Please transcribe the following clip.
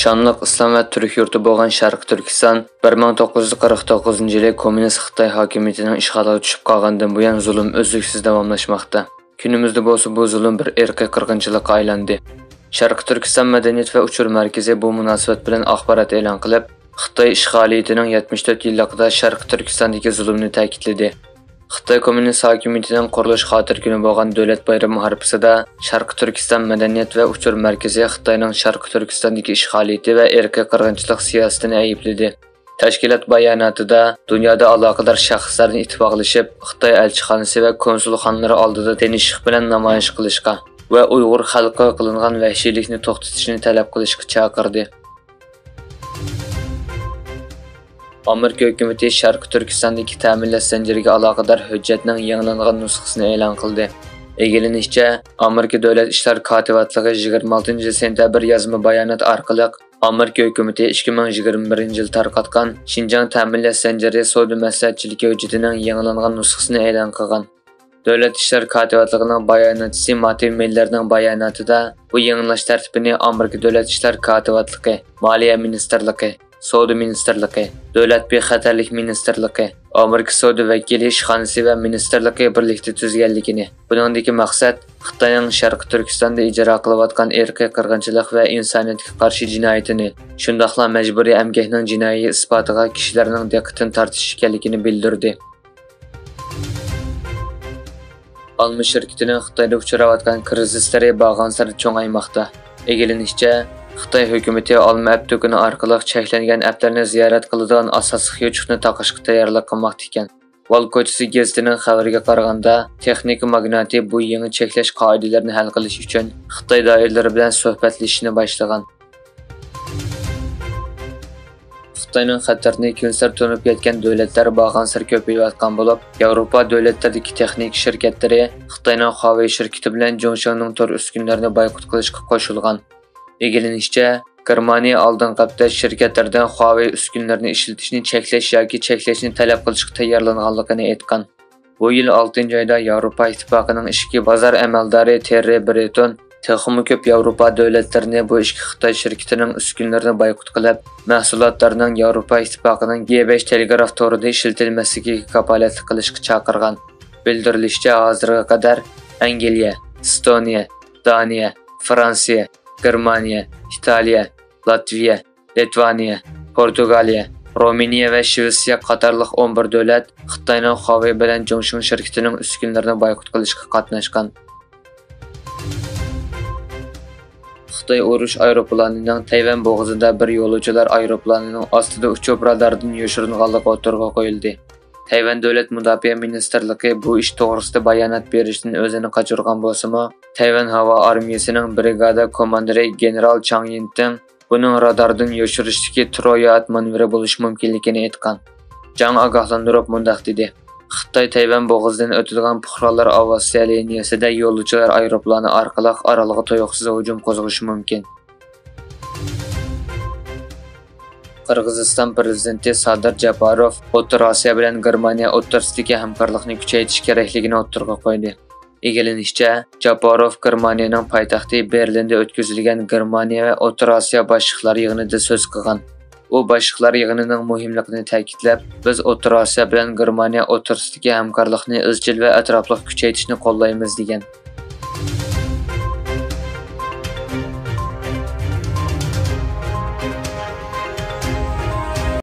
Şanlıq İslam və Türk yurtu bolğan Şərqi Türkistan 1949-yılı Komünist Xitay hakimiyyətinin işğalına düşüb qalğandan buyan zulm özlüksüz davamlaşmaqda. Günümüzdə bolsa bu zulm bir irqi qırğınçılıqqa aylandı. Şərqi Türkistan Mədəniyyət və Uçur Mərkəzi bu münasibət bilan axbarat elan qılıb, Xitay işğaliyyətinin 74 illikdə Şərqi Türkistandakı zulmni təkidlədi. Xitay Komünist hakimiyyətinin quruluş xatir günü bolğan dövlət bayramı harpısında Şərqi Türkistan Mədəniyyət və Uçur Mərkəzi Xitayning Şərqi Türkistandakı işğaliyyəti və irqi qırğınçılıq siyasətini ayıpladı. Təşkilat bayanatında dünyada əlaqədar şəxslərin ittifaqlaşıb Xitay elçixanası və konsulxanaları aldıda denişik bilan namoyish qilishqa və Uyğur xalqı qılınğan vəhşilikni to'xtatishni tələb qilishqa chaqirdi. Amerika hökuməti Şərqi Türkistandakı təminləş zənciriga əlaqədar hüccətning yangilanğan nüsxasını e'lon qildi. Egilinishçə, Amerika Dövlət İşlər Katibatlığı 26 sentyabr yazma bayanat orqali Amerika hökuməti 2021 tarqatgan Şinjan təminləş zənciri savdo məsləhətçiligi hüccətining yangilanğan nüsxasını e'lon qilgan. Dövlət İşlər Katibatlığının bayanatçısı Mativ Miller'ning bayonotida bu yangilash tartibini Amerika Dövlət İşlər Katibatlığı, Maliya Ministerligi, Savdo Ministerligi, Dövlət Bexatarlik Ministerligi, Amerika Savdo Vəkili İşxanası və Ministerligi birlikdə tüzgənligini. Buningdagi maqsad Xitoyning Şərqi Türkistanda ijro qilayotgan irqiy qirg'inchilik və insoniyatga qarshi jinoyatini, shundaqla majburiy əmgakning jinoiy isbotiga kishilarning diqqatini tortish ekanligini bildirdi. Alma şirketining Xitoyda uchrayotgan krizislari bag'ansari cho'ngaymoqda. Egilinishcha, Xitoy hökuməti alma əp to'kuni orqali cheklangan əplarni ziyorat qiladigan asosiy yutuqni taqishga tayyorlik qilmoqda ekan. Wall ko'chasi gazetining xabariga qaraganda, texnika magnati bu yangi cheklash qoidalarini hal qilish uchun Xitoy doiralari bilan suhbatlashishni boshlagan. Xitoyning xatarni kunsar to'nib ketgan davlatlar bag'ansir ko'payayotgan bo'lib, Yevropa davlatlaridagi texnik shirkatlari Xitoyning Huawei shirkati bilan Zhongshangning tor uskunlarini boykot qilishga qo'shilgan. Egilinishçə, Germaniya aldın qapda şirkətlərdən Huawei uskunlarini ishlatishni cheklash yoki cheklashni talab qilishga tayyorlanganligini aytgan. Bu yil 6 oyda Yevropa ittifoqining ishki bozor amaldori Thierry Breton texmi ko'p Yevropa davlatlarini bu ishki Xitoy shirkatining uskunlarini boykot qilib, mahsulotlarning Yevropa ittifoqining G5 telegraf torida ishlatilmasligiga kafolatlik qilishga chaqirgan. Bildirilishicha, hozirga qadar Angliya, Estoniya, Daniya, Fransiya, Germaniya, İtaliya, Latviya, Litvaniya, Portugaliya, Romaniya və Şvetsiya qatarlıq 11 dövlət Xitoyning Huawei bilan Zhongshang şirkatining uskunlarini boykot qilishga qatnashgan. Xitoy urush aeroplanining Tayvan bo'g'izida bir yo'lovchilar aeroplanining ostida uchib radardan yoshiringanligi o'tirg'a qo'yildi. Tayvan Dövlət Müdafiə Ministerligi bu iş to'g'risida bayonot berishdan o'zini qochirgan bo'lsa-mu, Tayvan havo armiyasining brigada komandiri general Chang Yinting buning radardan yoshirishdagi troyat manevri bo'lishi mumkinligini aytgan. Chang ogohlantirib mundaq dedi: Xitoy Tayvan bo'g'zidan o'tilgan puhralar aviatsiya liniyasida yo'lovchilar aeroplani orqali oraliga to'yuqsiz hujum qo'zg'ashi mumkin. Qirg'iziston prezidenti Sadir Japarov O'rta Osiyo bilan Germaniya o'rtasidagi hamkorlikni kuchaytirish kerakligini o'tirg'a qo'ydi. Egilinishcha, Japarov Germaniyaning poytaxti Berlinda o'tkazilgan Germaniya va O'rta Osiyo boshliqlari yig'inida so'z qilgan. U boshliqlar yig'inining muhimligini ta'kidlab, biz O'rta Osiyo bilan Germaniya o'rtasidagi hamkorlikni izchil va atrofli kuchaytirishni qo'llaymiz degan.